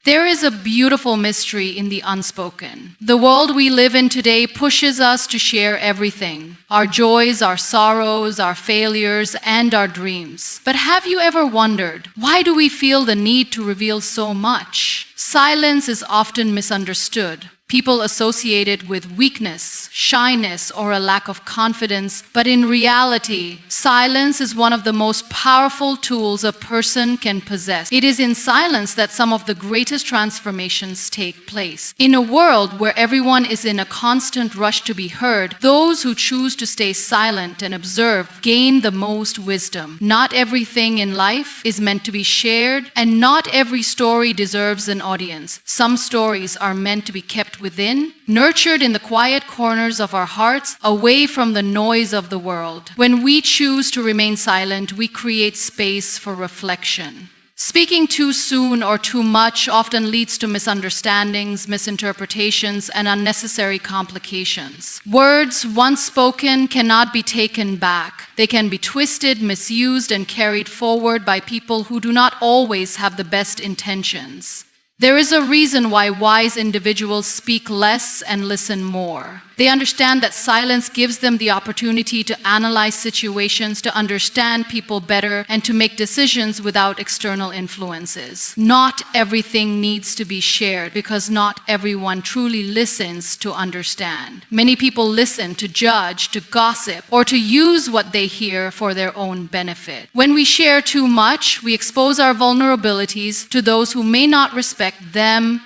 There is a beautiful mystery in the unspoken. The world we live in today pushes us to share everything: our joys, our sorrows, our failures, and our dreams. But have you ever wondered, why do we feel the need to reveal so much? Silence is often misunderstood. People associate it with weakness, shyness, or a lack of confidence. But in reality, silence is one of the most powerful tools a person can possess. It is in silence that some of the greatest transformations take place. In a world where everyone is in a constant rush to be heard, those who choose to stay silent and observe gain the most wisdom. Not everything in life is meant to be shared, and not every story deserves an audience. Some stories are meant to be kept within, nurtured in the quiet corners of our hearts, away from the noise of the world. When we choose to remain silent, we create space for reflection. Speaking too soon or too much often leads to misunderstandings, misinterpretations, and unnecessary complications. Words once spoken cannot be taken back. They can be twisted, misused, and carried forward by people who do not always have the best intentions. There is a reason why wise individuals speak less and listen more. They understand that silence gives them the opportunity to analyze situations, to understand people better, and to make decisions without external influences. Not everything needs to be shared because not everyone truly listens to understand. Many people listen to judge, to gossip, or to use what they hear for their own benefit. When we share too much, we expose our vulnerabilities to those who may not respect them.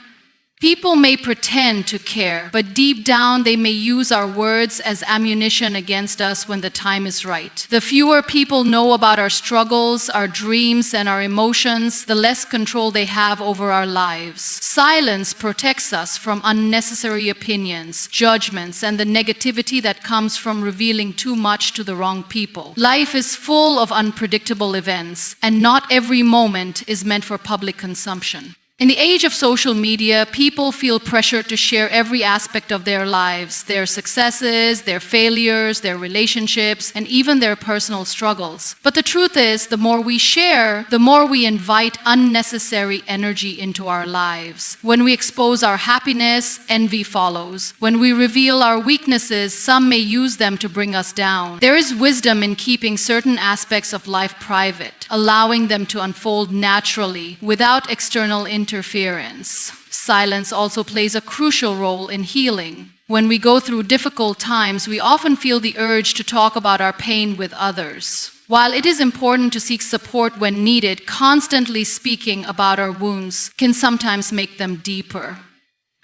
People may pretend to care, but deep down they may use our words as ammunition against us when the time is right. The fewer people know about our struggles, our dreams, and our emotions, the less control they have over our lives. Silence protects us from unnecessary opinions, judgments, and the negativity that comes from revealing too much to the wrong people. Life is full of unpredictable events, and not every moment is meant for public consumption. In the age of social media, people feel pressure to share every aspect of their lives, their successes, their failures, their relationships, and even their personal struggles. But the truth is, the more we share, the more we invite unnecessary energy into our lives. When we expose our happiness, envy follows. When we reveal our weaknesses, some may use them to bring us down. There is wisdom in keeping certain aspects of life private, allowing them to unfold naturally without external interference. Silence also plays a crucial role in healing. When we go through difficult times, we often feel the urge to talk about our pain with others. While it is important to seek support when needed, constantly speaking about our wounds can sometimes make them deeper.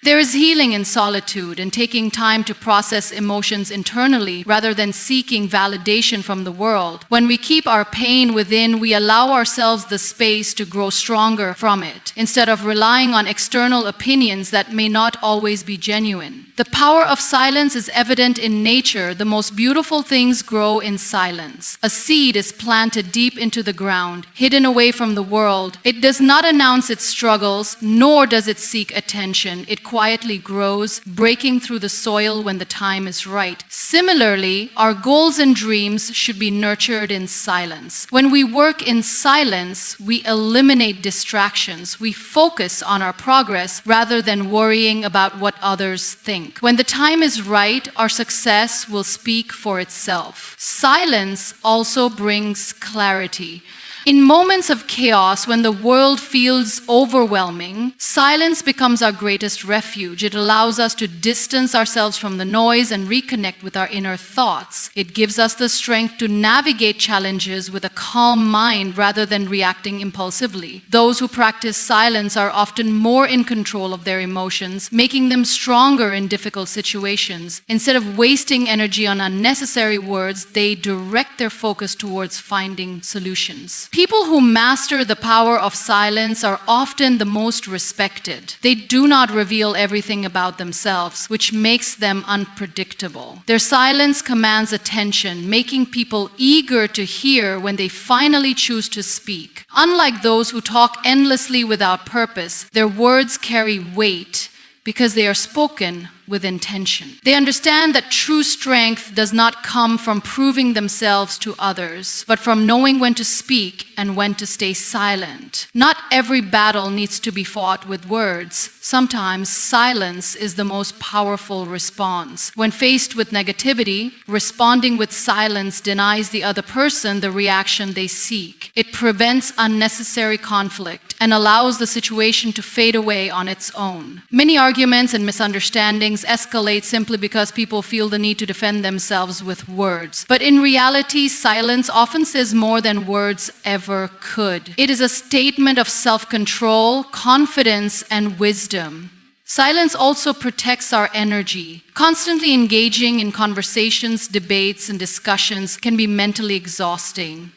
There is healing in solitude and taking time to process emotions internally rather than seeking validation from the world. When we keep our pain within, we allow ourselves the space to grow stronger from it, instead of relying on external opinions that may not always be genuine. The power of silence is evident in nature. The most beautiful things grow in silence. A seed is planted deep into the ground, hidden away from the world. It does not announce its struggles, nor does it seek attention. It quietly grows, breaking through the soil when the time is right. Similarly, our goals and dreams should be nurtured in silence. When we work in silence, we eliminate distractions. We focus on our progress rather than worrying about what others think. When the time is right, our success will speak for itself. Silence also brings clarity. In moments of chaos, when the world feels overwhelming, silence becomes our greatest refuge. It allows us to distance ourselves from the noise and reconnect with our inner thoughts. It gives us the strength to navigate challenges with a calm mind rather than reacting impulsively. Those who practice silence are often more in control of their emotions, making them stronger in difficult situations. Instead of wasting energy on unnecessary words, they direct their focus towards finding solutions. People who master the power of silence are often the most respected. They do not reveal everything about themselves, which makes them unpredictable. Their silence commands attention, making people eager to hear when they finally choose to speak. Unlike those who talk endlessly without purpose, their words carry weight because they are spoken with intention. They understand that true strength does not come from proving themselves to others, but from knowing when to speak and when to stay silent. Not every battle needs to be fought with words. Sometimes silence is the most powerful response. When faced with negativity, responding with silence denies the other person the reaction they seek. It prevents unnecessary conflict and allows the situation to fade away on its own. Many arguments and misunderstandings escalate simply because people feel the need to defend themselves with words. But in reality, silence often says more than words ever could. It is a statement of self-control, confidence, and wisdom. Silence also protects our energy. Constantly engaging in conversations, debates, and discussions can be mentally exhausting.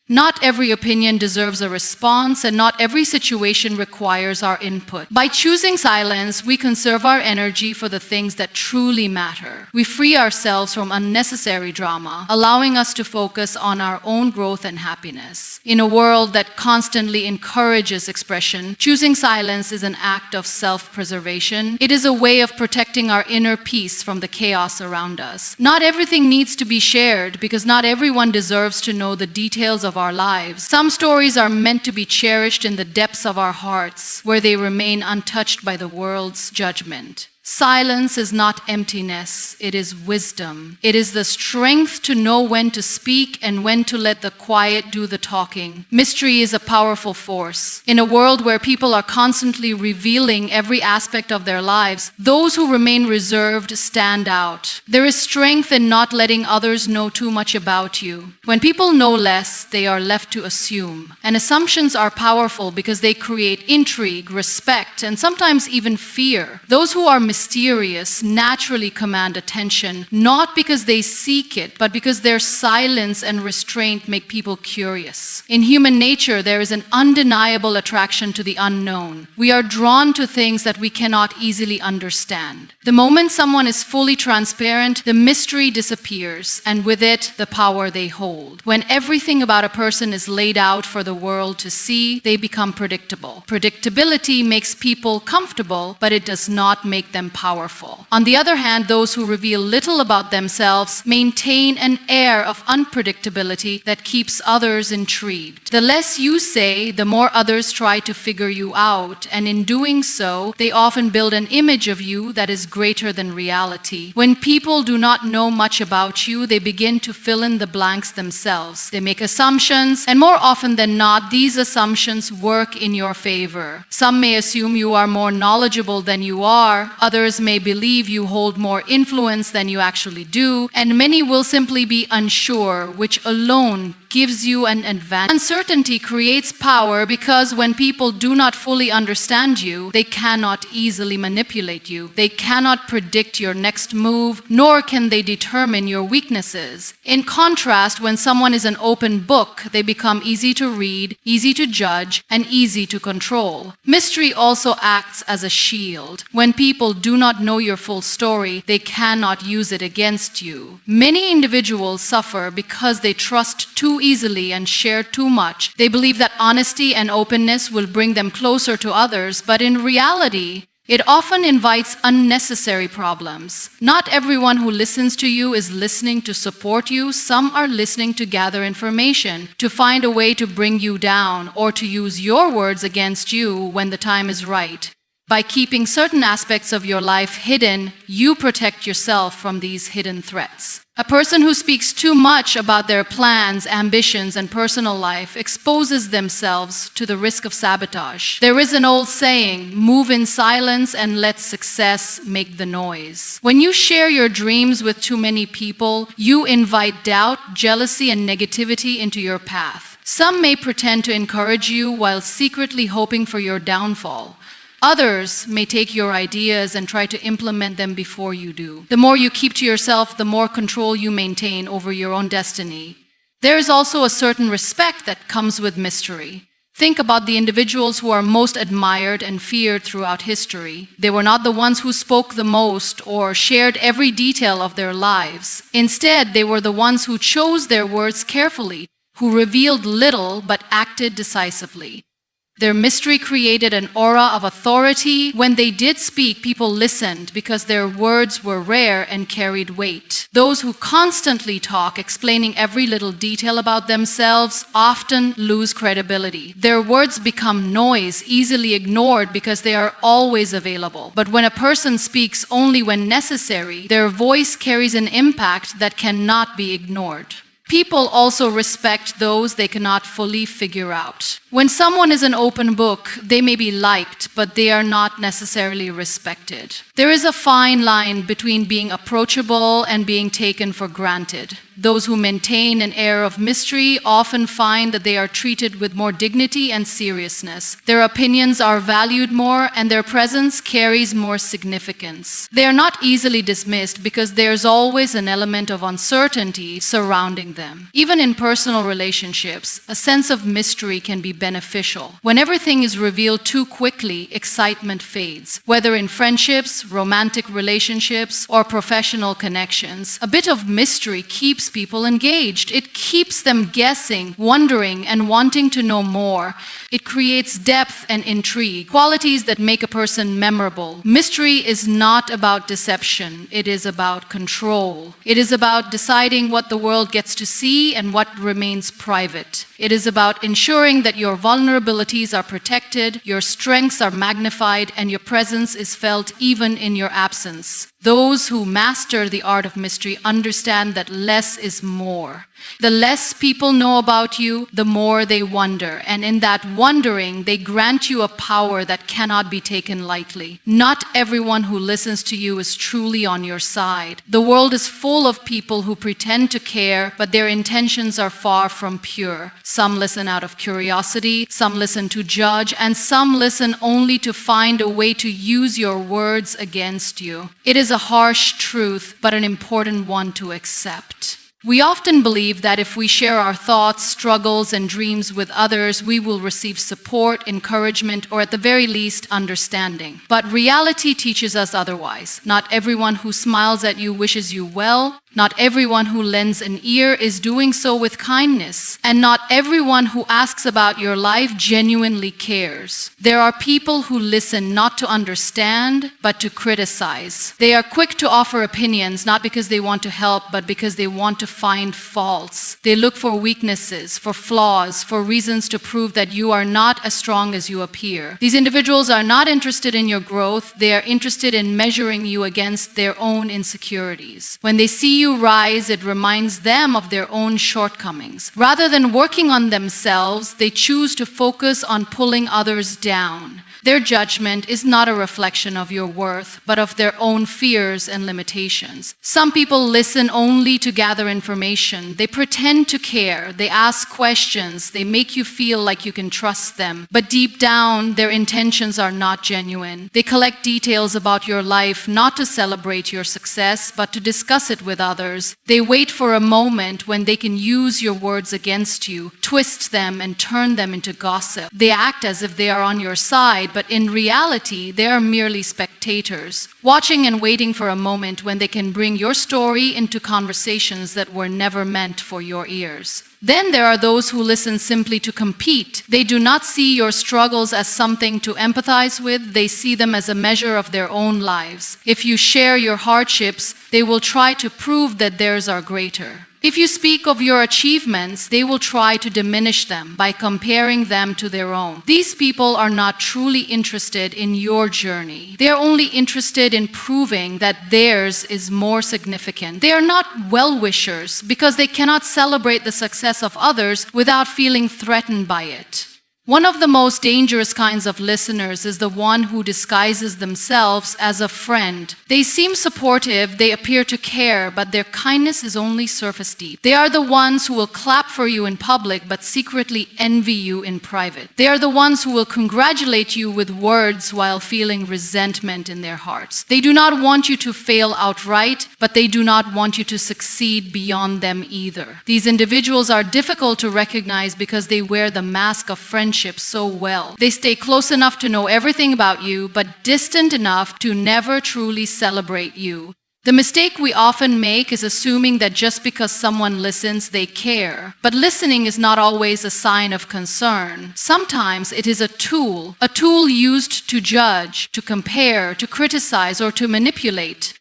Not every opinion deserves a response, and not every situation requires our input. By choosing silence, we conserve our energy for the things that truly matter. We free ourselves from unnecessary drama, allowing us to focus on our own growth and happiness. In a world that constantly encourages expression, choosing silence is an act of self-preservation. It is a way of protecting our inner peace from the chaos around us. Not everything needs to be shared because not everyone deserves to know the details of our lives. Some stories are meant to be cherished in the depths of our hearts, where they remain untouched by the world's judgment. Silence is not emptiness, it is wisdom. It is the strength to know when to speak and when to let the quiet do the talking. Mystery is a powerful force. In a world where people are constantly revealing every aspect of their lives, those who remain reserved stand out. There is strength in not letting others know too much about you. When people know less, they are left to assume. And assumptions are powerful because they create intrigue, respect, and sometimes even fear. Those who are mysterious naturally command attention, not because they seek it, but because their silence and restraint make people curious. In human nature, there is an undeniable attraction to the unknown. We are drawn to things that we cannot easily understand. The moment someone is fully transparent, the mystery disappears, and with it, the power they hold. When everything about a person is laid out for the world to see, they become predictable. Predictability makes people comfortable, but it does not make them powerful. On the other hand, those who reveal little about themselves maintain an air of unpredictability that keeps others intrigued. The less you say, the more others try to figure you out, and in doing so, they often build an image of you that is greater than reality. When people do not know much about you, they begin to fill in the blanks themselves. They make assumptions, and more often than not, these assumptions work in your favor. Some may assume you are more knowledgeable than you are, others may believe you hold more influence than you actually do, and many will simply be unsure, which alone gives you an advantage. Uncertainty creates power because when people do not fully understand you, they cannot easily manipulate you. They cannot predict your next move, nor can they determine your weaknesses. In contrast, when someone is an open book, they become easy to read, easy to judge, and easy to control. Mystery also acts as a shield. When people do not know your full story, they cannot use it against you. Many individuals suffer because they trust too easily and share too much. They believe that honesty and openness will bring them closer to others, but in reality, it often invites unnecessary problems. Not everyone who listens to you is listening to support you. Some are listening to gather information, to find a way to bring you down, or to use your words against you when the time is right. By keeping certain aspects of your life hidden, you protect yourself from these hidden threats. A person who speaks too much about their plans, ambitions, and personal life exposes themselves to the risk of sabotage. There is an old saying, move in silence and let success make the noise. When you share your dreams with too many people, you invite doubt, jealousy, and negativity into your path. Some may pretend to encourage you while secretly hoping for your downfall. Others may take your ideas and try to implement them before you do. The more you keep to yourself, the more control you maintain over your own destiny. There is also a certain respect that comes with mystery. Think about the individuals who are most admired and feared throughout history. They were not the ones who spoke the most or shared every detail of their lives. Instead, they were the ones who chose their words carefully, who revealed little but acted decisively. Their mystery created an aura of authority. When they did speak, people listened because their words were rare and carried weight. Those who constantly talk, explaining every little detail about themselves, often lose credibility. Their words become noise, easily ignored because they are always available. But when a person speaks only when necessary, their voice carries an impact that cannot be ignored. People also respect those they cannot fully figure out. When someone is an open book, they may be liked, but they are not necessarily respected. There is a fine line between being approachable and being taken for granted. Those who maintain an air of mystery often find that they are treated with more dignity and seriousness. Their opinions are valued more, and their presence carries more significance. They are not easily dismissed because there's always an element of uncertainty surrounding them. Even in personal relationships, a sense of mystery can be beneficial. When everything is revealed too quickly, excitement fades. Whether in friendships, romantic relationships, or professional connections, a bit of mystery keeps people engaged. It keeps them guessing, wondering, and wanting to know more. It creates depth and intrigue, qualities that make a person memorable. Mystery is not about deception. It is about control. It is about deciding what the world gets to see and what remains private. It is about ensuring that your vulnerabilities are protected, your strengths are magnified, and your presence is felt even in your absence. Those who master the art of mystery understand that less is more. The less people know about you, the more they wonder. And in that wondering, they grant you a power that cannot be taken lightly. Not everyone who listens to you is truly on your side. The world is full of people who pretend to care, but their intentions are far from pure. Some listen out of curiosity, some listen to judge, and some listen only to find a way to use your words against you. It is a harsh truth, but an important one to accept. We often believe that if we share our thoughts, struggles, and dreams with others, we will receive support, encouragement, or at the very least, understanding. But reality teaches us otherwise. Not everyone who smiles at you wishes you well. Not everyone who lends an ear is doing so with kindness. And not everyone who asks about your life genuinely cares. There are people who listen not to understand, but to criticize. They are quick to offer opinions, not because they want to help, but because they want to find faults. They look for weaknesses, for flaws, for reasons to prove that you are not as strong as you appear. These individuals are not interested in your growth. They are interested in measuring you against their own insecurities. When they see you rise, it reminds them of their own shortcomings. Rather than working on themselves, they choose to focus on pulling others down. Their judgment is not a reflection of your worth, but of their own fears and limitations. Some people listen only to gather information. They pretend to care. They ask questions. They make you feel like you can trust them. But deep down, their intentions are not genuine. They collect details about your life, not to celebrate your success, but to discuss it with others. They wait for a moment when they can use your words against you, twist them, and turn them into gossip. They act as if they are on your side, but in reality, they are merely spectators, watching and waiting for a moment when they can bring your story into conversations that were never meant for your ears. Then there are those who listen simply to compete. They do not see your struggles as something to empathize with. They see them as a measure of their own lives. If you share your hardships, they will try to prove that theirs are greater. If you speak of your achievements, they will try to diminish them by comparing them to their own. These people are not truly interested in your journey. They are only interested in proving that theirs is more significant. They are not well-wishers because they cannot celebrate the success of others without feeling threatened by it. One of the most dangerous kinds of listeners is the one who disguises themselves as a friend. They seem supportive, they appear to care, but their kindness is only surface deep. They are the ones who will clap for you in public but secretly envy you in private. They are the ones who will congratulate you with words while feeling resentment in their hearts. They do not want you to fail outright, but they do not want you to succeed beyond them either. These individuals are difficult to recognize because they wear the mask of friendship so well. They stay close enough to know everything about you, but distant enough to never truly celebrate you. The mistake we often make is assuming that just because someone listens, they care. But listening is not always a sign of concern. Sometimes it is a tool used to judge, to compare, to criticize, or to manipulate.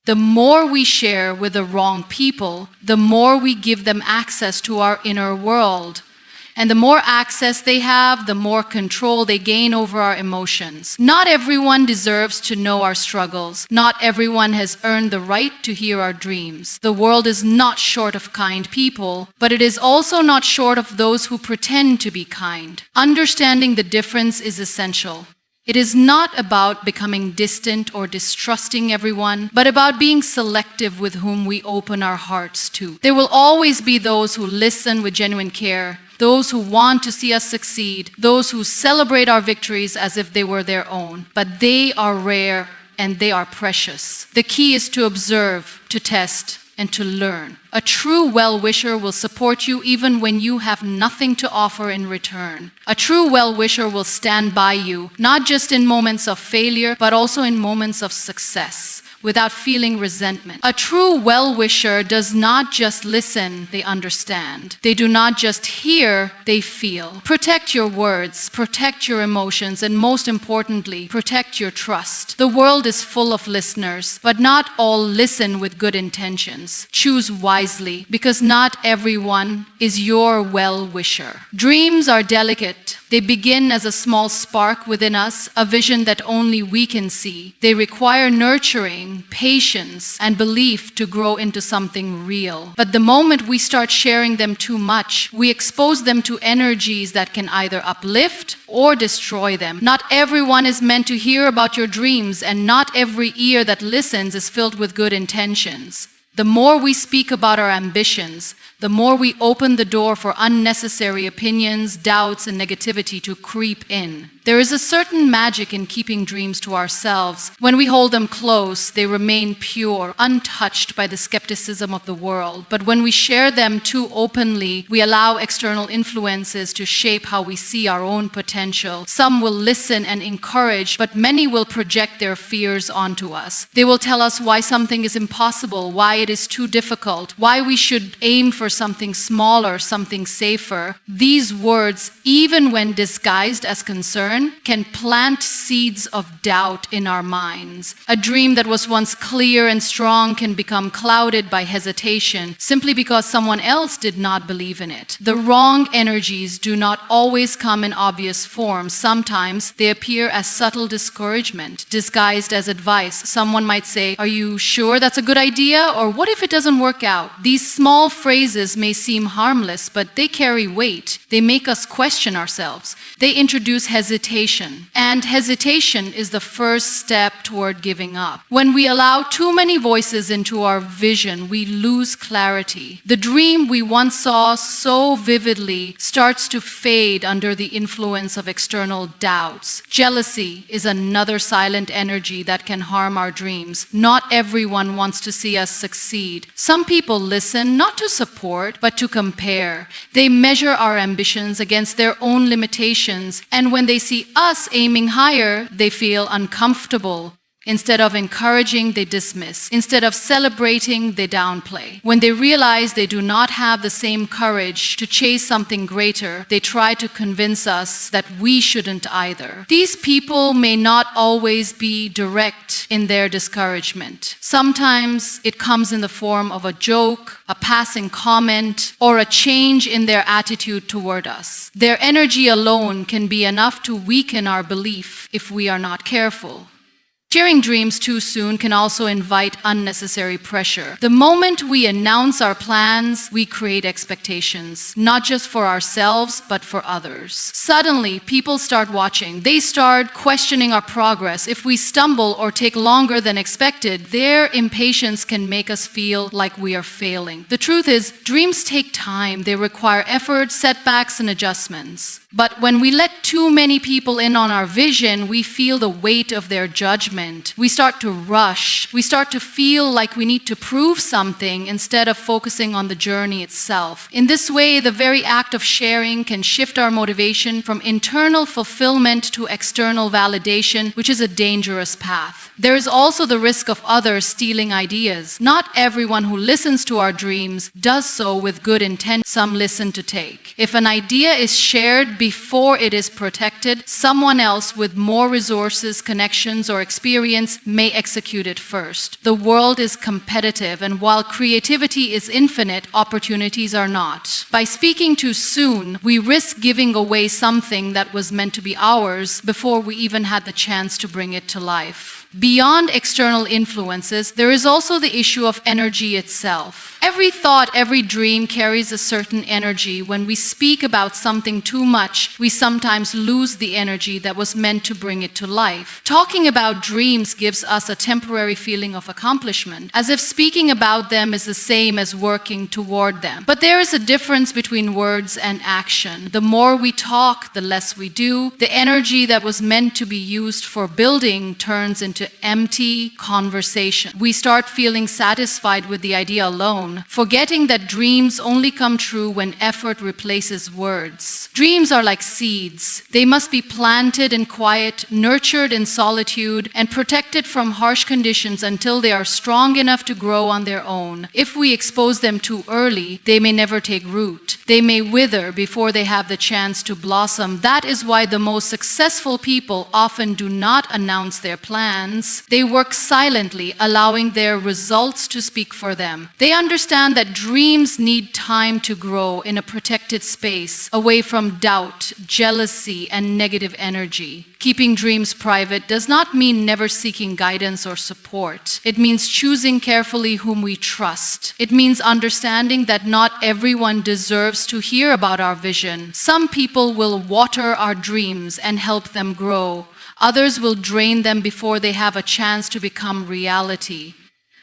The more we share with the wrong people, the more we give them access to our inner world. And the more access they have, the more control they gain over our emotions. Not everyone deserves to know our struggles. Not everyone has earned the right to hear our dreams. The world is not short of kind people, but it is also not short of those who pretend to be kind. Understanding the difference is essential. It is not about becoming distant or distrusting everyone, but about being selective with whom we open our hearts to. There will always be those who listen with genuine care, those who want to see us succeed, those who celebrate our victories as if they were their own. But they are rare and they are precious. The key is to observe, to test, and to learn. A true well-wisher will support you even when you have nothing to offer in return. A true well-wisher will stand by you, not just in moments of failure, but also in moments of success, without feeling resentment. A true well-wisher does not just listen, they understand. They do not just hear, they feel. Protect your words, protect your emotions, and most importantly, protect your trust. The world is full of listeners, but not all listen with good intentions. Choose wisely, because not everyone is your well-wisher. Dreams are delicate. They begin as a small spark within us, a vision that only we can see. They require nurturing, patience, and belief to grow into something real. But the moment we start sharing them too much, we expose them to energies that can either uplift or destroy them. Not everyone is meant to hear about your dreams, and not every ear that listens is filled with good intentions. The more we speak about our ambitions, the more we open the door for unnecessary opinions, doubts, and negativity to creep in. There is a certain magic in keeping dreams to ourselves. When we hold them close, they remain pure, untouched by the skepticism of the world. But when we share them too openly, we allow external influences to shape how we see our own potential. Some will listen and encourage, but many will project their fears onto us. They will tell us why something is impossible, why it is too difficult, why we should aim for something smaller, something safer. These words, even when disguised as concern, can plant seeds of doubt in our minds. A dream that was once clear and strong can become clouded by hesitation simply because someone else did not believe in it. The wrong energies do not always come in obvious form. Sometimes they appear as subtle discouragement, disguised as advice. Someone might say, "Are you sure that's a good idea?" Or "What if it doesn't work out?" These small phrases may seem harmless, but they carry weight. They make us question ourselves. They introduce hesitation, and hesitation is the first step toward giving up. When we allow too many voices into our vision, we lose clarity. The dream we once saw so vividly starts to fade under the influence of external doubts. Jealousy is another silent energy that can harm our dreams. Not everyone wants to see us succeed. Some people listen not to support, but to compare. They measure our ambitions against their own limitations, and when they see us aiming higher, they feel uncomfortable. Instead of encouraging, they dismiss. Instead of celebrating, they downplay. When they realize they do not have the same courage to chase something greater, they try to convince us that we shouldn't either. These people may not always be direct in their discouragement. Sometimes it comes in the form of a joke, a passing comment, or a change in their attitude toward us. Their energy alone can be enough to weaken our belief if we are not careful. Sharing dreams too soon can also invite unnecessary pressure. The moment we announce our plans, we create expectations, not just for ourselves, but for others. Suddenly, people start watching. They start questioning our progress. If we stumble or take longer than expected, their impatience can make us feel like we are failing. The truth is, dreams take time. They require effort, setbacks, and adjustments. But when we let too many people in on our vision, we feel the weight of their judgment. We start to rush. We start to feel like we need to prove something instead of focusing on the journey itself. In this way, the very act of sharing can shift our motivation from internal fulfillment to external validation, which is a dangerous path. There is also the risk of others stealing ideas. Not everyone who listens to our dreams does so with good intent. Some listen to take. If an idea is shared before it is protected, someone else with more resources, connections, or experience may execute it first. The world is competitive, and while creativity is infinite, opportunities are not. By speaking too soon, we risk giving away something that was meant to be ours before we even had the chance to bring it to life. Beyond external influences, there is also the issue of energy itself. Every thought, every dream carries a certain energy. When we speak about something too much, we sometimes lose the energy that was meant to bring it to life. Talking about dreams gives us a temporary feeling of accomplishment, as if speaking about them is the same as working toward them. But there is a difference between words and action. The more we talk, the less we do. The energy that was meant to be used for building turns into empty conversation. We start feeling satisfied with the idea alone, forgetting that dreams only come true when effort replaces words. Dreams are like seeds. They must be planted in quiet, nurtured in solitude, and protected from harsh conditions until they are strong enough to grow on their own. If we expose them too early, they may never take root. They may wither before they have the chance to blossom. That is why the most successful people often do not announce their plans. They work silently, allowing their results to speak for them. They understand that dreams need time to grow in a protected space, away from doubt, jealousy, and negative energy. Keeping dreams private does not mean never seeking guidance or support. It means choosing carefully whom we trust. It means understanding that not everyone deserves to hear about our vision. Some people will water our dreams and help them grow. Others will drain them before they have a chance to become reality.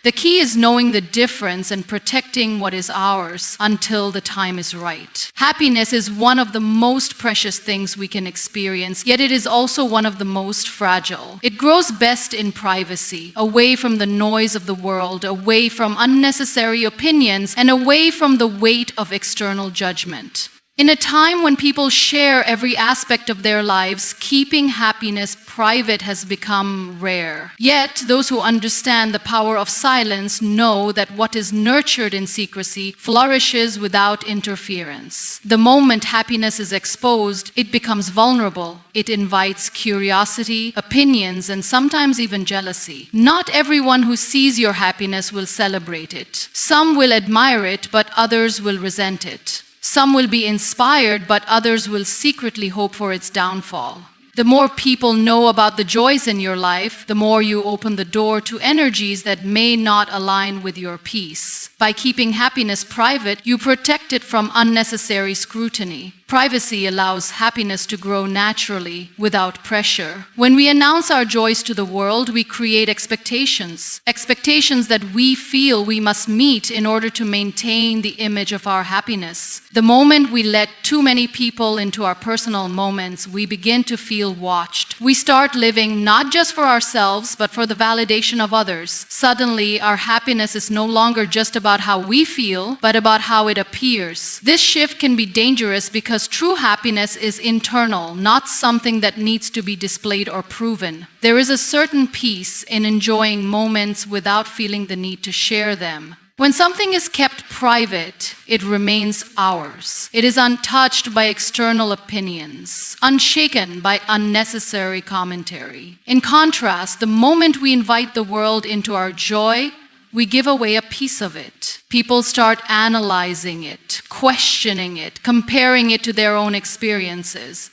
The key is knowing the difference and protecting what is ours until the time is right. Happiness is one of the most precious things we can experience, yet it is also one of the most fragile. It grows best in privacy, away from the noise of the world, away from unnecessary opinions, and away from the weight of external judgment. In a time when people share every aspect of their lives, keeping happiness private has become rare. Yet, those who understand the power of silence know that what is nurtured in secrecy flourishes without interference. The moment happiness is exposed, it becomes vulnerable. It invites curiosity, opinions, and sometimes even jealousy. Not everyone who sees your happiness will celebrate it. Some will admire it, but others will resent it. Some will be inspired, but others will secretly hope for its downfall. The more people know about the joys in your life, the more you open the door to energies that may not align with your peace. By keeping happiness private, you protect it from unnecessary scrutiny. Privacy allows happiness to grow naturally, without pressure. When we announce our joys to the world, we create expectations that we feel we must meet in order to maintain the image of our happiness. The moment we let too many people into our personal moments, we begin to feel watched. We start living not just for ourselves, but for the validation of others. Suddenly, our happiness is no longer just about how we feel, but about how it appears. This shift can be dangerous because true happiness is internal, not something that needs to be displayed or proven. There is a certain peace in enjoying moments without feeling the need to share them. When something is kept private, it remains ours. It is untouched by external opinions, unshaken by unnecessary commentary. In contrast, the moment we invite the world into our joy, we give away a piece of it. People start analyzing it, questioning it, comparing it to their own experiences.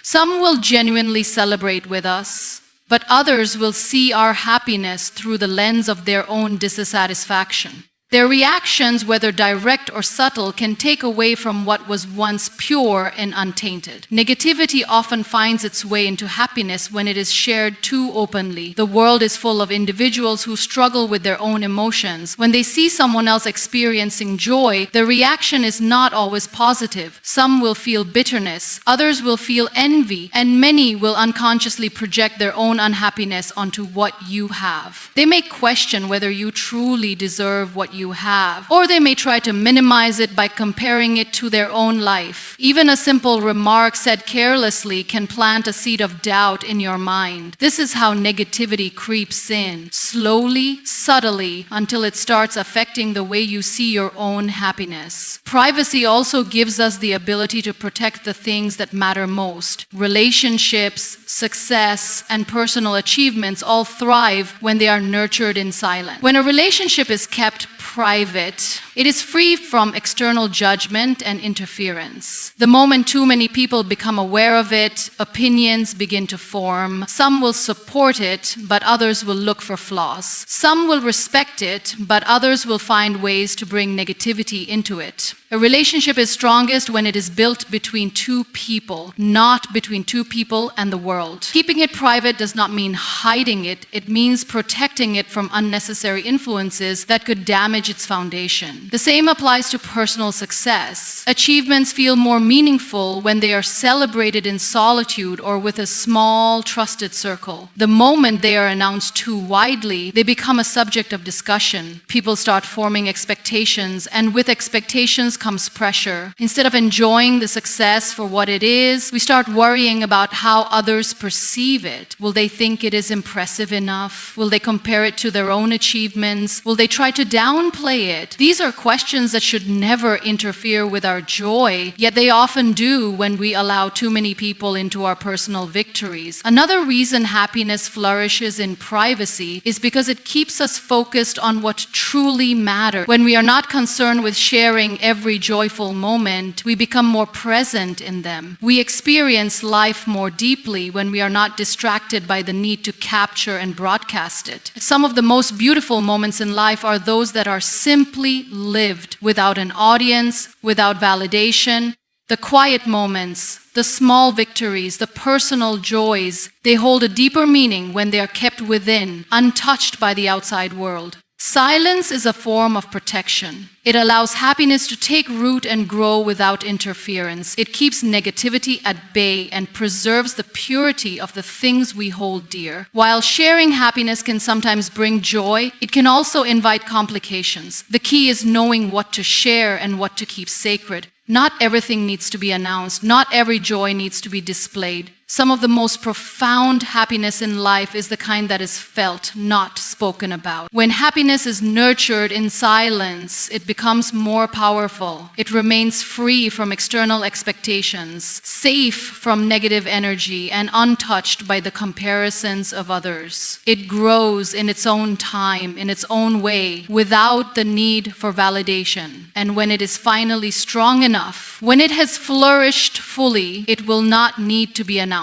Some will genuinely celebrate with us, but others will see our happiness through the lens of their own dissatisfaction. Their reactions, whether direct or subtle, can take away from what was once pure and untainted. Negativity often finds its way into happiness when it is shared too openly. The world is full of individuals who struggle with their own emotions. When they see someone else experiencing joy, the reaction is not always positive. Some will feel bitterness, others will feel envy, and many will unconsciously project their own unhappiness onto what you have. They may question whether you truly deserve what you have, or they may try to minimize it by comparing it to their own life. Even a simple remark said carelessly can plant a seed of doubt in your mind. This is how negativity creeps in, slowly, subtly, until it starts affecting the way you see your own happiness. Privacy also gives us the ability to protect the things that matter most. Relationships, success, and personal achievements all thrive when they are nurtured in silence. When a relationship is kept private, it is free from external judgment and interference. The moment too many people become aware of it, opinions begin to form. Some will support it, but others will look for flaws. Some will respect it, but others will find ways to bring negativity into it. A relationship is strongest when it is built between two people, not between two people and the world. Keeping it private does not mean hiding it. It means protecting it from unnecessary influences that could damage its foundation. The same applies to personal success. Achievements feel more meaningful when they are celebrated in solitude or with a small, trusted circle. The moment they are announced too widely, they become a subject of discussion. People start forming expectations, and with expectations comes pressure. Instead of enjoying the success for what it is, we start worrying about how others perceive it. Will they think it is impressive enough? Will they compare it to their own achievements? Will they try to downplay it? These are questions that should never interfere with our joy, yet they often do when we allow too many people into our personal victories. Another reason happiness flourishes in privacy is because it keeps us focused on what truly matters. When we are not concerned with sharing every joyful moment, we become more present in them. We experience life more deeply when we are not distracted by the need to capture and broadcast it. Some of the most beautiful moments in life are those that are simply lived without an audience, without validation. The quiet moments, the small victories, the personal joys, they hold a deeper meaning when they are kept within, untouched by the outside world. Silence is a form of protection. It allows happiness to take root and grow without interference. It keeps negativity at bay and preserves the purity of the things we hold dear. While sharing happiness can sometimes bring joy, it can also invite complications. The key is knowing what to share and what to keep sacred. Not everything needs to be announced. Not every joy needs to be displayed. Some of the most profound happiness in life is the kind that is felt, not spoken about. When happiness is nurtured in silence, it becomes more powerful. It remains free from external expectations, safe from negative energy, and untouched by the comparisons of others. It grows in its own time, in its own way, without the need for validation. And when it is finally strong enough, when it has flourished fully, it will not need to be announced.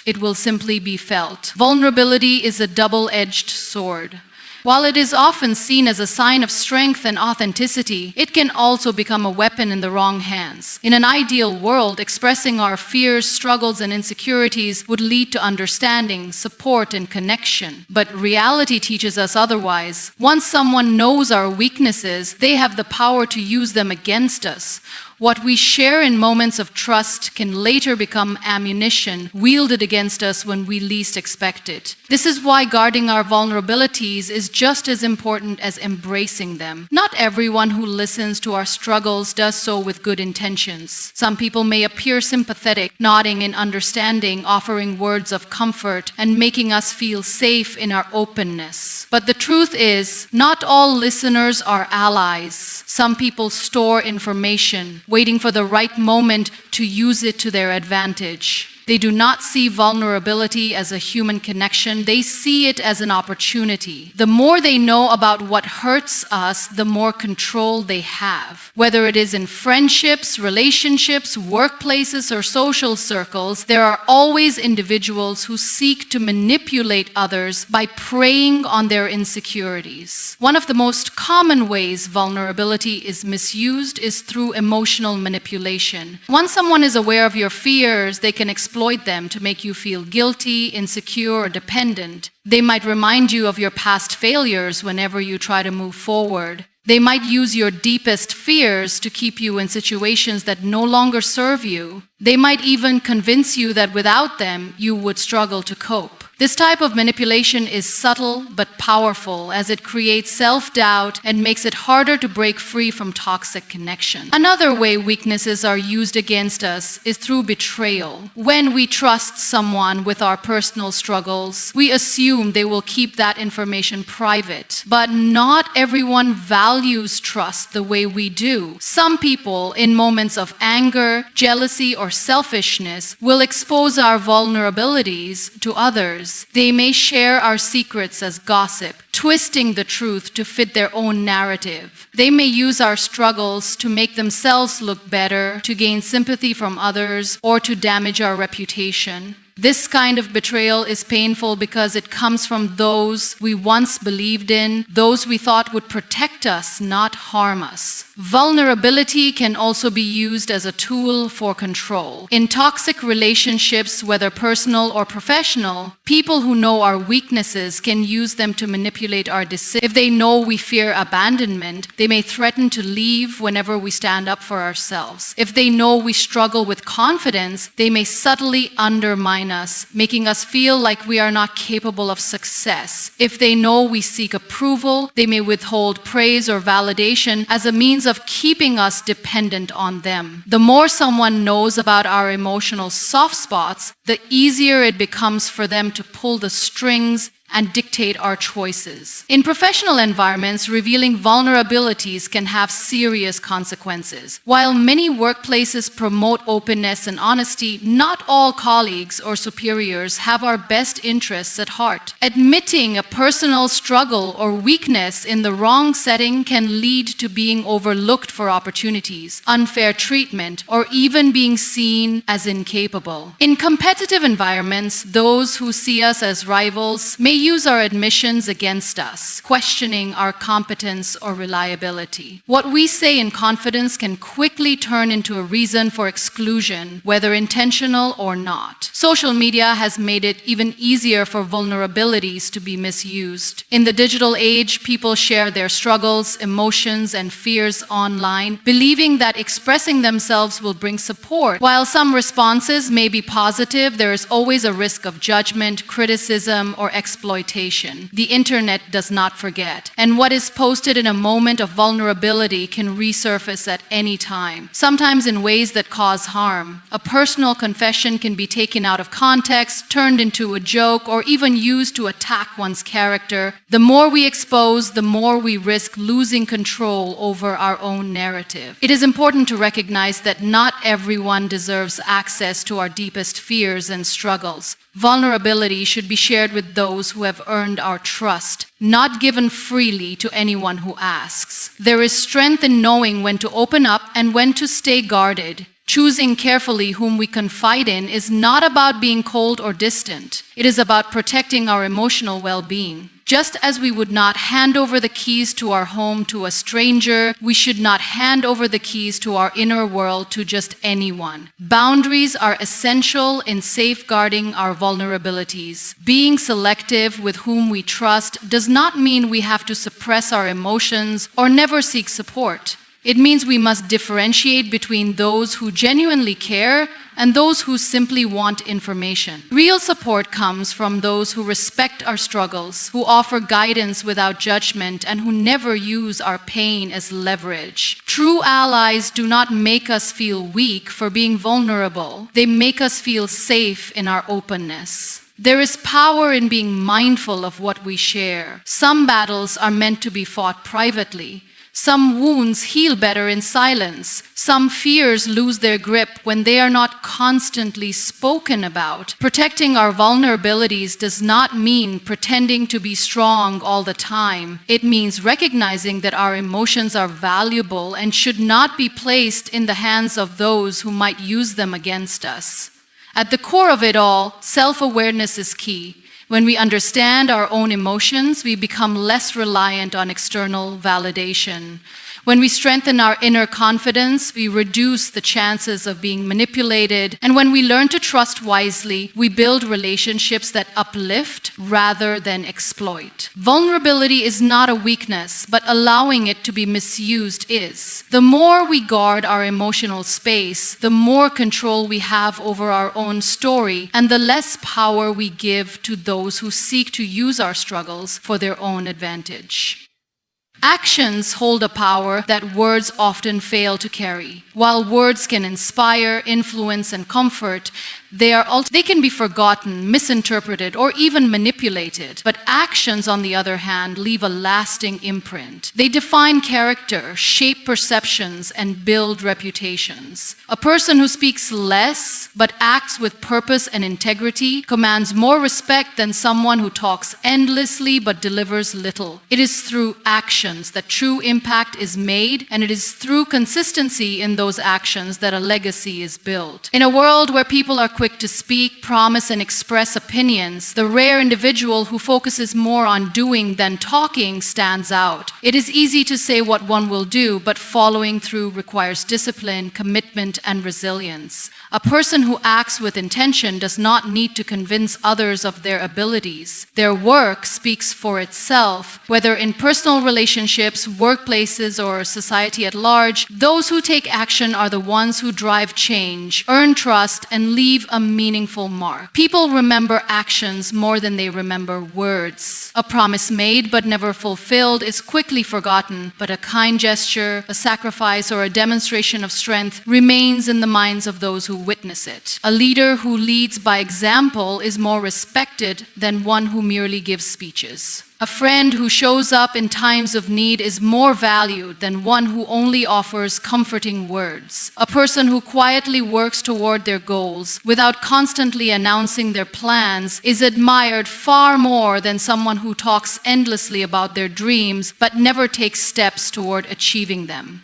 It will simply be felt. Vulnerability is a double-edged sword. While it is often seen as a sign of strength and authenticity, it can also become a weapon in the wrong hands. In an ideal world, expressing our fears, struggles, and insecurities would lead to understanding, support, and connection. But reality teaches us otherwise. Once someone knows our weaknesses, they have the power to use them against us. What we share in moments of trust can later become ammunition wielded against us when we least expect it. This is why guarding our vulnerabilities is just as important as embracing them. Not everyone who listens to our struggles does so with good intentions. Some people may appear sympathetic, nodding in understanding, offering words of comfort, and making us feel safe in our openness. But the truth is, not all listeners are allies. Some people store information, waiting for the right moment to use it to their advantage. They do not see vulnerability as a human connection, they see it as an opportunity. The more they know about what hurts us, the more control they have. Whether it is in friendships, relationships, workplaces, or social circles, there are always individuals who seek to manipulate others by preying on their insecurities. One of the most common ways vulnerability is misused is through emotional manipulation. Once someone is aware of your fears, they can exploit them to make you feel guilty, insecure, or dependent. They might remind you of your past failures whenever you try to move forward. They might use your deepest fears to keep you in situations that no longer serve you. They might even convince you that without them, you would struggle to cope. This type of manipulation is subtle but powerful, as it creates self-doubt and makes it harder to break free from toxic connection. Another way weaknesses are used against us is through betrayal. When we trust someone with our personal struggles, we assume they will keep that information private. But not everyone values trust the way we do. Some people, in moments of anger, jealousy, or selfishness, will expose our vulnerabilities to others. They may share our secrets as gossip, twisting the truth to fit their own narrative. They may use our struggles to make themselves look better, to gain sympathy from others, or to damage our reputation. This kind of betrayal is painful because it comes from those we once believed in, those we thought would protect us, not harm us. Vulnerability can also be used as a tool for control. In toxic relationships, whether personal or professional, people who know our weaknesses can use them to manipulate our decisions. If they know we fear abandonment, they may threaten to leave whenever we stand up for ourselves. If they know we struggle with confidence, they may subtly undermine us, making us feel like we are not capable of success. If they know we seek approval, they may withhold praise or validation as a means of keeping us dependent on them. The more someone knows about our emotional soft spots, the easier it becomes for them to pull the strings and dictate our choices. In professional environments, revealing vulnerabilities can have serious consequences. While many workplaces promote openness and honesty, not all colleagues or superiors have our best interests at heart. Admitting a personal struggle or weakness in the wrong setting can lead to being overlooked for opportunities, unfair treatment, or even being seen as incapable. In competitive environments, those who see us as rivals may use our admissions against us, questioning our competence or reliability. What we say in confidence can quickly turn into a reason for exclusion, whether intentional or not. Social media has made it even easier for vulnerabilities to be misused. In the digital age, people share their struggles, emotions, and fears online, believing that expressing themselves will bring support. While some responses may be positive, there is always a risk of judgment, criticism, or exploitation. The internet does not forget, and what is posted in a moment of vulnerability can resurface at any time, sometimes in ways that cause harm. A personal confession can be taken out of context, turned into a joke, or even used to attack one's character. The more we expose, the more we risk losing control over our own narrative. It is important to recognize that not everyone deserves access to our deepest fears and struggles. Vulnerability should be shared with those who have earned our trust, not given freely to anyone who asks. There is strength in knowing when to open up and when to stay guarded. Choosing carefully whom we confide in is not about being cold or distant. It is about protecting our emotional well-being. Just as we would not hand over the keys to our home to a stranger, we should not hand over the keys to our inner world to just anyone. Boundaries are essential in safeguarding our vulnerabilities. Being selective with whom we trust does not mean we have to suppress our emotions or never seek support. It means we must differentiate between those who genuinely care and those who simply want information. Real support comes from those who respect our struggles, who offer guidance without judgment, and who never use our pain as leverage. True allies do not make us feel weak for being vulnerable. They make us feel safe in our openness. There is power in being mindful of what we share. Some battles are meant to be fought privately. Some wounds heal better in silence. Some fears lose their grip when they are not constantly spoken about. Protecting our vulnerabilities does not mean pretending to be strong all the time. It means recognizing that our emotions are valuable and should not be placed in the hands of those who might use them against us. At the core of it all, self-awareness is key. When we understand our own emotions, we become less reliant on external validation. When we strengthen our inner confidence, we reduce the chances of being manipulated. And when we learn to trust wisely, we build relationships that uplift rather than exploit. Vulnerability is not a weakness, but allowing it to be misused is. The more we guard our emotional space, the more control we have over our own story, and the less power we give to those who seek to use our struggles for their own advantage. Actions hold a power that words often fail to carry. While words can inspire, influence, and comfort, they can be forgotten, misinterpreted, or even manipulated. But actions, on the other hand, leave a lasting imprint. They define character, shape perceptions, and build reputations. A person who speaks less but acts with purpose and integrity commands more respect than someone who talks endlessly but delivers little. It is through actions that true impact is made, and it is through consistency in those actions that a legacy is built. In a world where people are quick to speak, promise, and express opinions, the rare individual who focuses more on doing than talking stands out. It is easy to say what one will do, but following through requires discipline, commitment, and resilience. A person who acts with intention does not need to convince others of their abilities. Their work speaks for itself. Whether in personal relationships, workplaces, or society at large, those who take action are the ones who drive change, earn trust, and leave a meaningful mark. People remember actions more than they remember words. A promise made but never fulfilled is quickly forgotten, but a kind gesture, a sacrifice, or a demonstration of strength remains in the minds of those who witness it. A leader who leads by example is more respected than one who merely gives speeches. A friend who shows up in times of need is more valued than one who only offers comforting words. A person who quietly works toward their goals without constantly announcing their plans is admired far more than someone who talks endlessly about their dreams but never takes steps toward achieving them.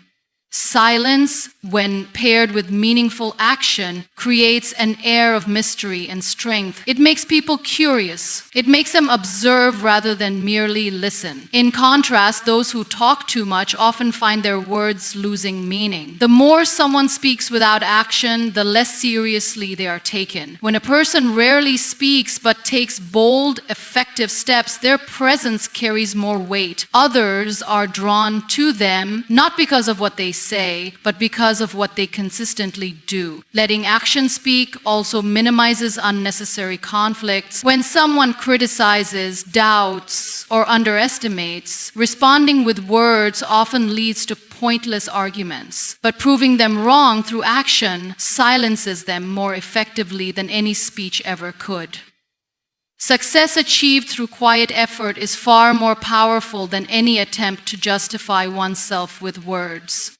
Silence, when paired with meaningful action, creates an air of mystery and strength. It makes people curious. It makes them observe rather than merely listen. In contrast, those who talk too much often find their words losing meaning. The more someone speaks without action, the less seriously they are taken. When a person rarely speaks but takes bold, effective steps, their presence carries more weight. Others are drawn to them, not because of what they say, but because of what they consistently do. Letting action speak also minimizes unnecessary conflicts. When someone criticizes, doubts, or underestimates, responding with words often leads to pointless arguments. But proving them wrong through action silences them more effectively than any speech ever could. Success achieved through quiet effort is far more powerful than any attempt to justify oneself with words.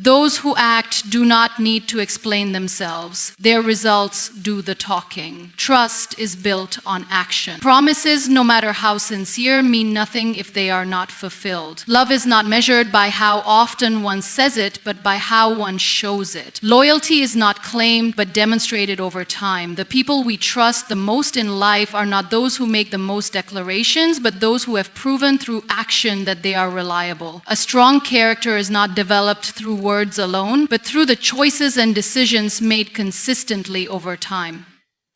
Those who act do not need to explain themselves. Their results do the talking. Trust is built on action. Promises, no matter how sincere, mean nothing if they are not fulfilled. Love is not measured by how often one says it, but by how one shows it. Loyalty is not claimed, but demonstrated over time. The people we trust the most in life are not those who make the most declarations, but those who have proven through action that they are reliable. A strong character is not developed through words alone, but through the choices and decisions made consistently over time.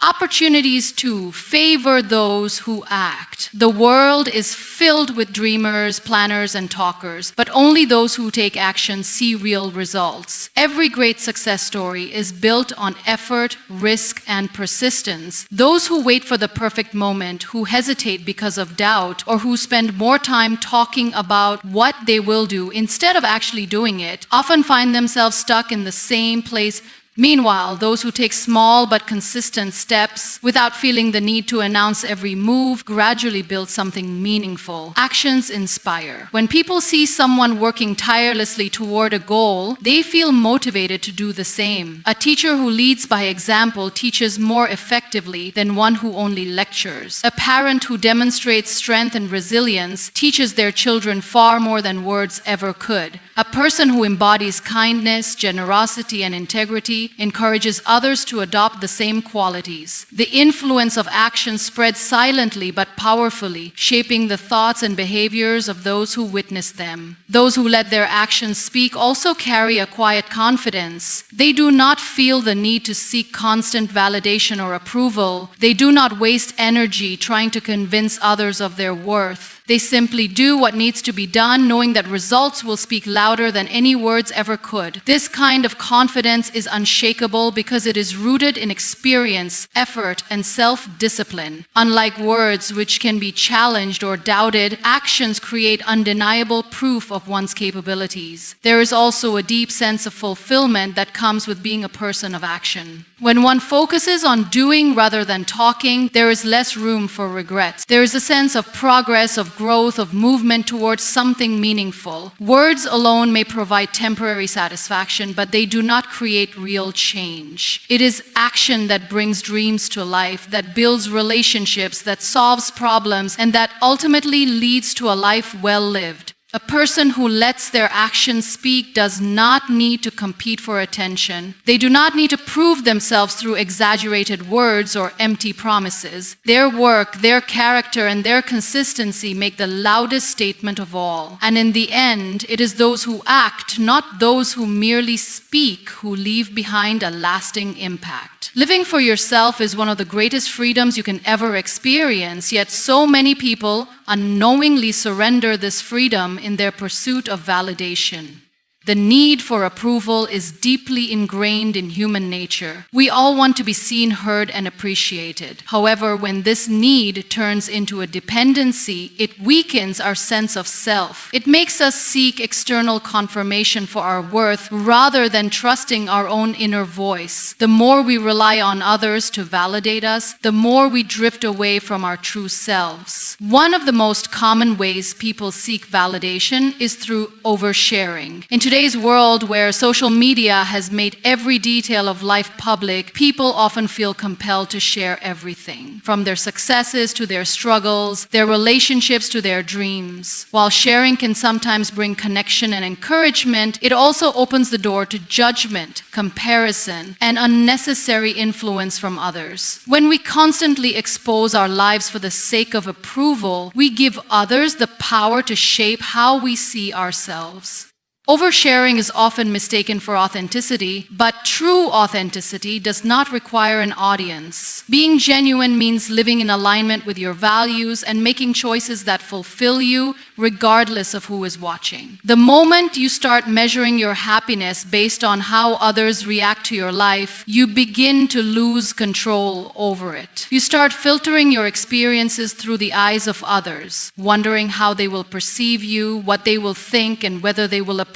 Opportunities to favor those who act. The world is filled with dreamers, planners, and talkers, but only those who take action see real results. Every great success story is built on effort, risk, and persistence. Those who wait for the perfect moment, who hesitate because of doubt, or who spend more time talking about what they will do instead of actually doing it, often find themselves stuck in the same place Meanwhile, those who take small but consistent steps without feeling the need to announce every move gradually build something meaningful. Actions inspire. When people see someone working tirelessly toward a goal, they feel motivated to do the same. A teacher who leads by example teaches more effectively than one who only lectures. A parent who demonstrates strength and resilience teaches their children far more than words ever could. A person who embodies kindness, generosity, and integrity encourages others to adopt the same qualities. The influence of action spreads silently but powerfully, shaping the thoughts and behaviors of those who witness them. Those who let their actions speak also carry a quiet confidence. They do not feel the need to seek constant validation or approval. They do not waste energy trying to convince others of their worth. They simply do what needs to be done, knowing that results will speak louder than any words ever could. This kind of confidence is unshakable because it is rooted in experience, effort, and self-discipline. Unlike words, which can be challenged or doubted, actions create undeniable proof of one's capabilities. There is also a deep sense of fulfillment that comes with being a person of action. When one focuses on doing rather than talking, there is less room for regrets. There is a sense of progress, of growth, of movement towards something meaningful. Words alone may provide temporary satisfaction, but they do not create real change. It is action that brings dreams to life, that builds relationships, that solves problems, and that ultimately leads to a life well lived. A person who lets their actions speak does not need to compete for attention. They do not need to prove themselves through exaggerated words or empty promises. Their work, their character, and their consistency make the loudest statement of all. And in the end, it is those who act, not those who merely speak, who leave behind a lasting impact. Living for yourself is one of the greatest freedoms you can ever experience, yet so many people unknowingly surrender this freedom in their pursuit of validation. The need for approval is deeply ingrained in human nature. We all want to be seen, heard, and appreciated. However, when this need turns into a dependency, it weakens our sense of self. It makes us seek external confirmation for our worth rather than trusting our own inner voice. The more we rely on others to validate us, the more we drift away from our true selves. One of the most common ways people seek validation is through oversharing. In today's world where social media has made every detail of life public, people often feel compelled to share everything, from their successes to their struggles, their relationships to their dreams. While sharing can sometimes bring connection and encouragement, it also opens the door to judgment, comparison, and unnecessary influence from others. When we constantly expose our lives for the sake of approval, we give others the power to shape how we see ourselves. Oversharing is often mistaken for authenticity, but true authenticity does not require an audience. Being genuine means living in alignment with your values and making choices that fulfill you regardless of who is watching. The moment you start measuring your happiness based on how others react to your life, you begin to lose control over it. You start filtering your experiences through the eyes of others, wondering how they will perceive you, what they will think, and whether they will approve.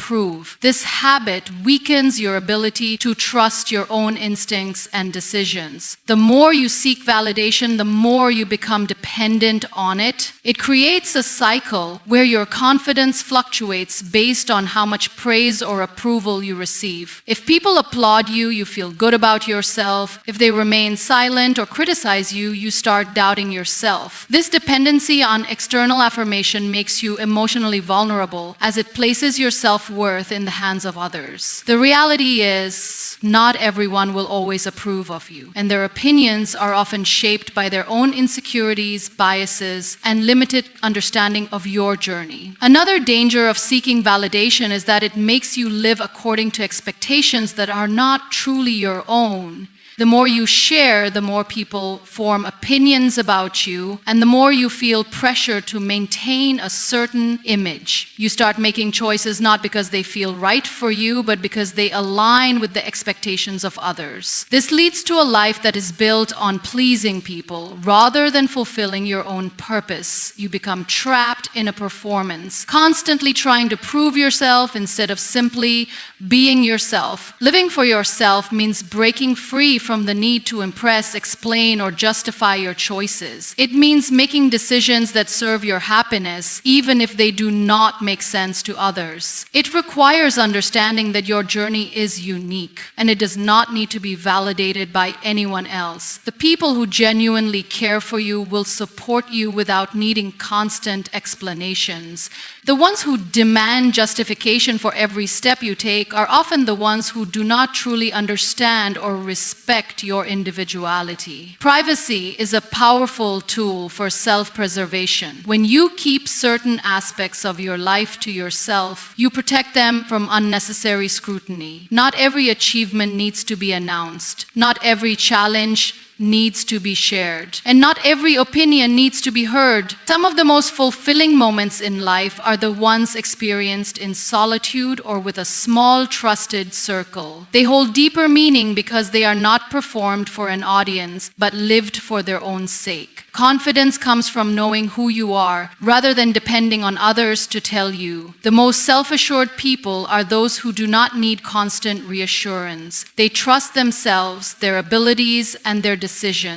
This habit weakens your ability to trust your own instincts and decisions. The more you seek validation, the more you become dependent on it. It creates a cycle where your confidence fluctuates based on how much praise or approval you receive. If people applaud you, you feel good about yourself. If they remain silent or criticize you, you start doubting yourself. This dependency on external affirmation makes you emotionally vulnerable, as it places your self-worth in the hands of others. The reality is, not everyone will always approve of you, and their opinions are often shaped by their own insecurities, biases, and limited understanding of your journey. Another danger of seeking validation is that it makes you live according to expectations that are not truly your own. The more you share, the more people form opinions about you, and the more you feel pressure to maintain a certain image. You start making choices not because they feel right for you, but because they align with the expectations of others. This leads to a life that is built on pleasing people rather than fulfilling your own purpose. You become trapped in a performance, constantly trying to prove yourself instead of simply being yourself. Living for yourself means breaking free from the need to impress, explain, or justify your choices. It means making decisions that serve your happiness, even if they do not make sense to others. It requires understanding that your journey is unique, and it does not need to be validated by anyone else. The people who genuinely care for you will support you without needing constant explanations. The ones who demand justification for every step you take are often the ones who do not truly understand or respect your individuality. Privacy is a powerful tool for self-preservation. When you keep certain aspects of your life to yourself, you protect them from unnecessary scrutiny. Not every achievement needs to be announced. Not every challenge needs to be shared. And not every opinion needs to be heard. Some of the most fulfilling moments in life are the ones experienced in solitude or with a small, trusted circle. They hold deeper meaning because they are not performed for an audience, but lived for their own sake. Confidence comes from knowing who you are, rather than depending on others to tell you. The most self-assured people are those who do not need constant reassurance. They trust themselves, their abilities, and their decisions.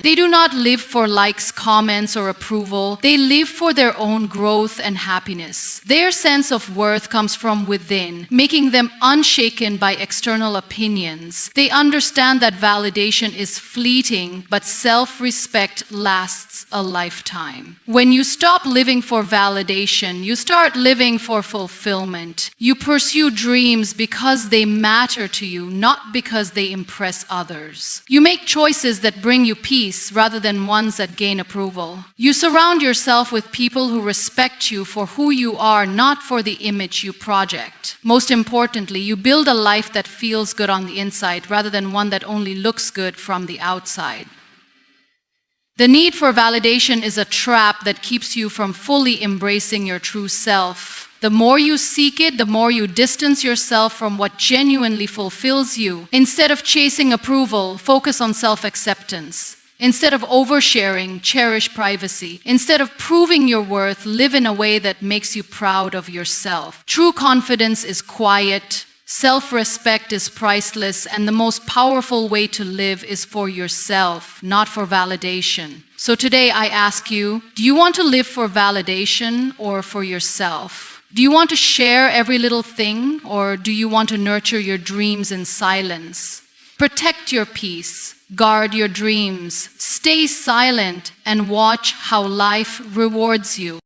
They do not live for likes, comments, or approval. They live for their own growth and happiness. Their sense of worth comes from within, making them unshaken by external opinions. They understand that validation is fleeting, but self-respect lasts a lifetime. When you stop living for validation, you start living for fulfillment. You pursue dreams because they matter to you, not because they impress others. You make choices that bring you peace rather than ones that gain approval. You surround yourself with people who respect you for who you are, not for the image you project. Most importantly, you build a life that feels good on the inside rather than one that only looks good from the outside. The need for validation is a trap that keeps you from fully embracing your true self. The more you seek it, the more you distance yourself from what genuinely fulfills you. Instead of chasing approval, focus on self-acceptance. Instead of oversharing, cherish privacy. Instead of proving your worth, live in a way that makes you proud of yourself. True confidence is quiet. Self-respect is priceless, and the most powerful way to live is for yourself, not for validation. So today I ask you, do you want to live for validation or for yourself? Do you want to share every little thing, or do you want to nurture your dreams in silence? Protect your peace, guard your dreams, stay silent, and watch how life rewards you.